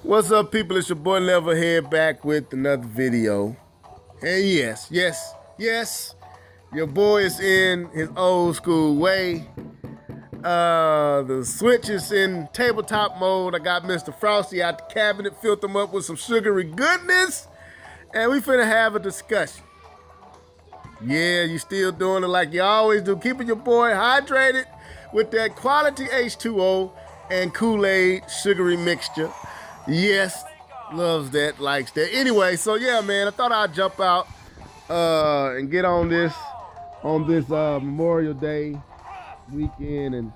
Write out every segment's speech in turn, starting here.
What's up, people? It's your boy Levelhead back with another video. And yes, your boy is in his old school way. The Switch is in tabletop mode. I got Mr. Frosty out the cabinet, filled him up with some sugary goodness, and we finna have a discussion. Yeah, you still doing it like you always do, keeping your boy hydrated with that quality H2O and Kool-Aid sugary mixture. Yes, loves that, likes that. Anyway, so yeah, man, I thought I'd jump out and get on this Memorial Day weekend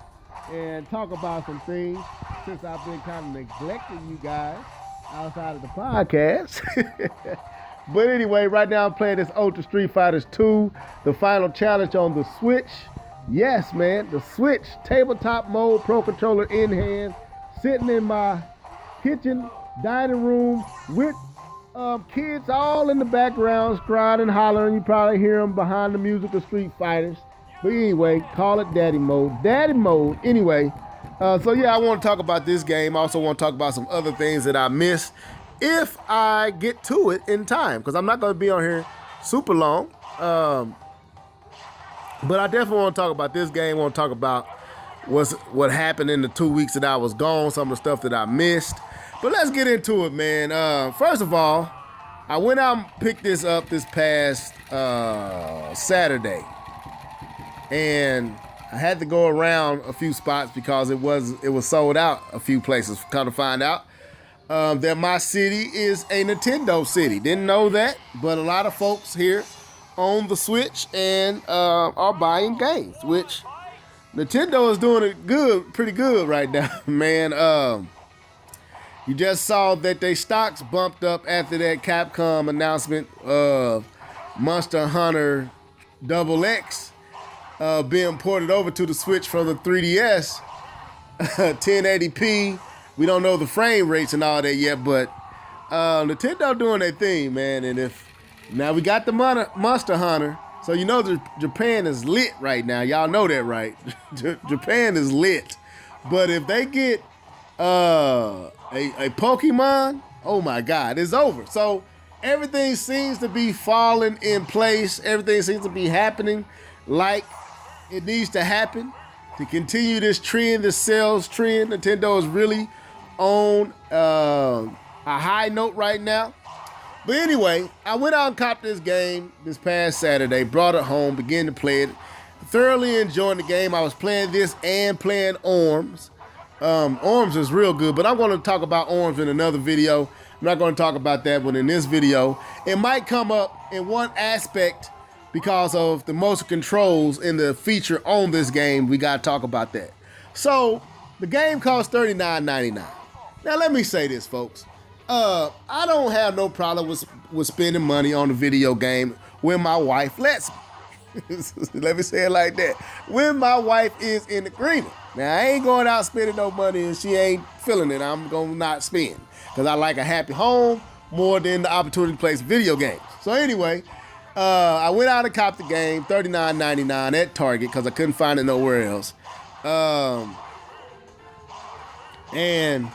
and talk about some things since I've been kind of neglecting you guys outside of the podcast. But anyway, right now I'm playing this Ultra Street Fighters 2, the final challenge on the Switch. Yes, man, the Switch tabletop mode, Pro Controller in hand, sitting in my kitchen, dining room with kids all in the background, crying and hollering. You probably hear them behind the music of Street Fighters. But anyway, call it daddy mode. Daddy mode. Anyway, so yeah, I want to talk about this game. I also want to talk about some other things that I missed if I get to it in time, because I'm not going to be on here super long. But I definitely want to talk about this game. I want to talk about what happened in the 2 weeks that I was gone, some of the stuff that I missed. But let's get into it, man. First of all, I went out and picked this up this past Saturday. And I had to go around a few spots because it was sold out a few places. Come to find out that my city is a Nintendo city. Didn't know that, but a lot of folks here own the Switch and are buying games, which Nintendo is doing it pretty good right now, man. You just saw that their stocks bumped up after that Capcom announcement of Monster Hunter XX being ported over to the Switch from the 3DS. 1080p. We don't know the frame rates and all that yet, but Nintendo doing their thing, man. And now we got the Monster Hunter, so you know Japan is lit right now. Y'all know that, right? Japan is lit. But if they get a Pokemon, oh my God, it's over. So everything seems to be falling in place. Everything seems to be happening like it needs to happen to continue this trend, this sales trend. Nintendo is really on a high note right now. But anyway, I went out and copped this game this past Saturday, brought it home, began to play it. Thoroughly enjoying the game. I was playing this and playing ARMS. ARMS is real good, but I'm going to talk about ARMS in another video. I'm not going to talk about that one in this video. It might come up in one aspect because of the motion controls in the feature on this game. We got to talk about that. So, the game costs $39.99. Now, let me say this, folks. I don't have no problem with spending money on a video game when my wife lets me. Let me say it like that. When my wife is in agreement. Now, I ain't going out spending no money and she ain't feeling it. I'm going to not spend. Because I like a happy home more than the opportunity to play some video games. So anyway, I went out and copped the game, $39.99 at Target because I couldn't find it nowhere else. And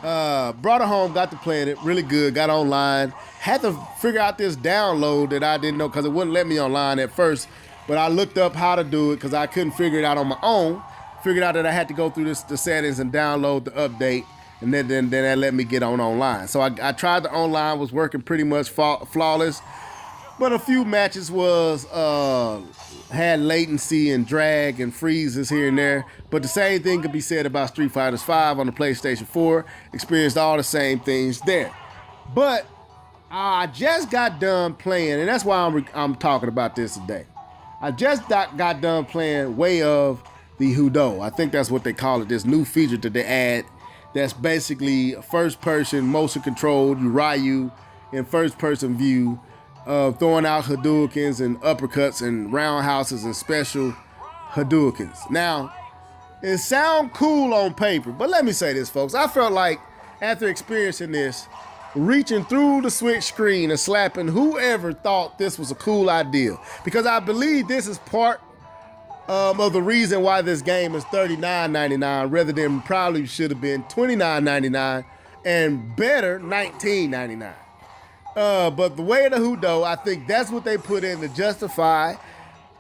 brought it home, got to playing it, really good, got online. Had to figure out this download that I didn't know because it wouldn't let me online at first. But I looked up how to do it because I couldn't figure it out on my own. Figured out that I had to go through the settings and download the update. And then that let me get online. So I tried the online, was working pretty much flawless. But a few matches had latency and drag and freezes here and there. But the same thing could be said about Street Fighter 5 on the PlayStation 4. Experienced all the same things there. But I just got done playing, and that's why I'm talking about this today. I just got done playing Way of the Hudo. I think that's what they call it, this new feature that they add. That's basically a first-person, motion-controlled Ryu in first-person view, throwing out Hadoukens and uppercuts and roundhouses and special Hadoukens. Now, it sounds cool on paper, but let me say this, folks. I felt like after experiencing this, reaching through the Switch screen and slapping whoever thought this was a cool idea, because I believe this is part of the reason why this game is $39.99 rather than probably should have been $29.99 and better $19.99. But the way of the Hudo, I think that's what they put in to justify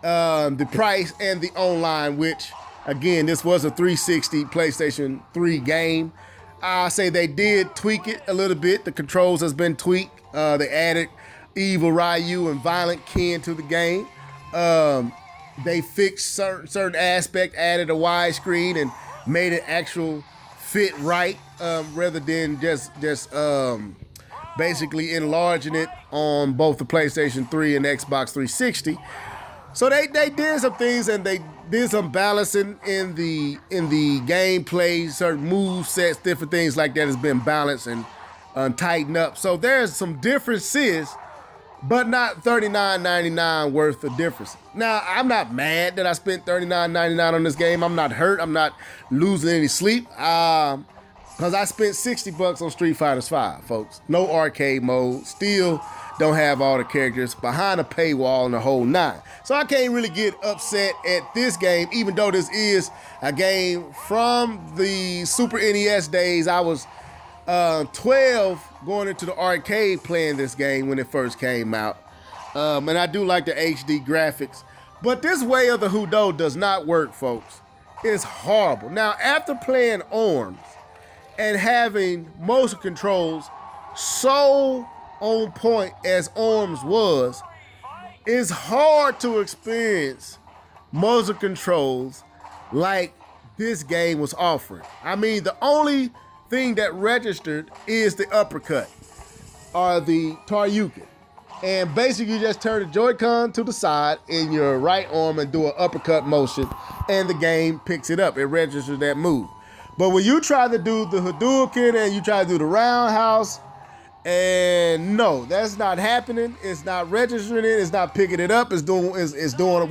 the price and the online, which, again, this was a 360 PlayStation 3 game. I say they did tweak it a little bit. The controls has been tweaked. They added Evil Ryu and Violent Ken to the game. They fixed certain aspect, added a widescreen, and made it actual fit right, rather than just basically enlarging it on both the PlayStation 3 and Xbox 360. So they did some things, and they did some balancing in the gameplay. Certain move sets, different things like that has been balanced and tightened up. So there's some differences, but not $39.99 worth of difference. Now, I'm not mad that I spent $39.99 on this game. I'm not hurt. I'm not losing any sleep. Because I spent $60 on Street Fighter V, folks. No arcade mode. Still don't have all the characters. Behind a paywall and the whole nine. So I can't really get upset at this game, even though this is a game from the Super NES days. I was 12 going into the arcade playing this game when it first came out. And I do like the HD graphics. But this way of the Hudo does not work, folks. It's horrible. Now, after playing ARMS and having motion controls so on point as ARMS was, it's hard to experience motion controls like this game was offering. I mean, the only thing that registered is the uppercut or the Taryuken. And basically you just turn the Joy-Con to the side in your right arm and do an uppercut motion, and the game picks it up. It registers that move. But when you try to do the Hadouken and you try to do the roundhouse, and no, that's not happening. It's not registering it. It's not picking it up. It's doing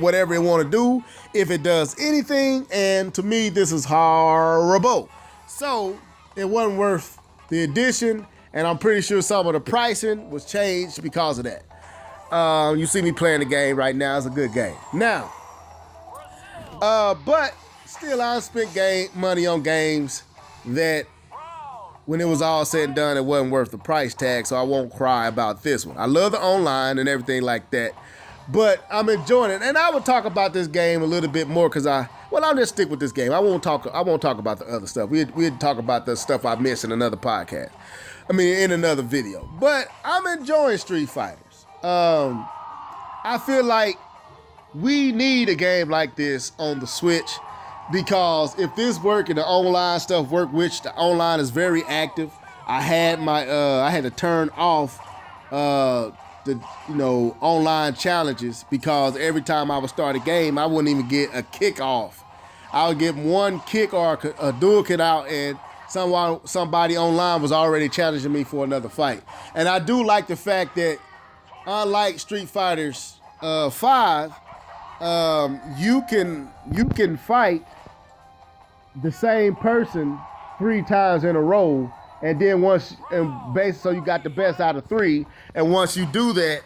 whatever it want to do, if it does anything. And to me, this is horrible. So it wasn't worth the addition, and I'm pretty sure some of the pricing was changed because of that. You see me playing the game right now. It's a good game. Now, but still, I spent money on games that, when it was all said and done, it wasn't worth the price tag, so I won't cry about this one. I love the online and everything like that, but I'm enjoying it. And I will talk about this game a little bit more because I'll just stick with this game. I won't talk about the other stuff. We'd talk about the stuff I missed in another podcast. In another video. But I'm enjoying Street Fighters. I feel like we need a game like this on the Switch, because if this work and the online stuff work, which the online is very active, I had to turn off the online challenges, because every time I would start a game, I wouldn't even get a kick off. I would get one kick or a dual kick out, and somebody online was already challenging me for another fight. And I do like the fact that, unlike Street Fighters 5, you can fight the same person 3 times in a row, and then so you got the best out of 3. And once you do that,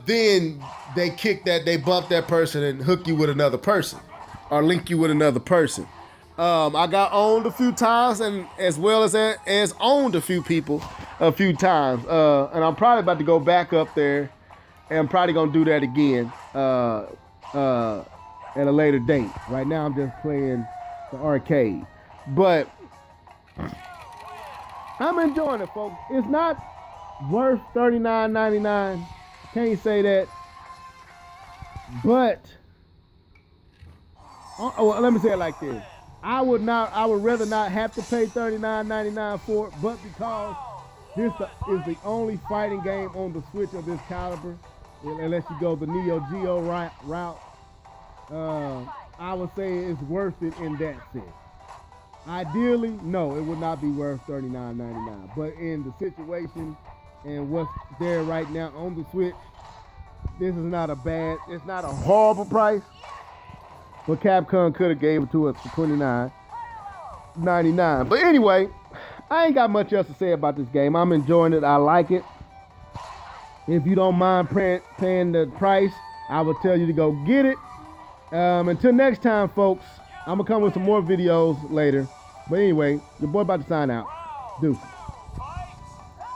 then they bump that person and hook you with another person, or link you with another person. I got owned a few times, and as well as owned a few people a few times. And I'm probably about to go back up there, and I'm probably gonna do that again at a later date. Right now I'm just playing the arcade. But I'm enjoying it, folks. It's not worth $39.99. Can't say that. But let me say it like this. I would rather not have to pay $39.99 for it, but because this is the only fighting game on the Switch of this caliber, unless you go the Neo Geo route, I would say it's worth it in that sense. Ideally, no, it would not be worth $39.99. But in the situation and what's there right now on the Switch, this is it's not a horrible price. But Capcom could have gave it to us for $29.99. But anyway, I ain't got much else to say about this game. I'm enjoying it. I like it. If you don't mind paying the price, I would tell you to go get it. Until next time, folks, I'm going to come with some more videos later. But anyway, your boy about to sign out. Deuces.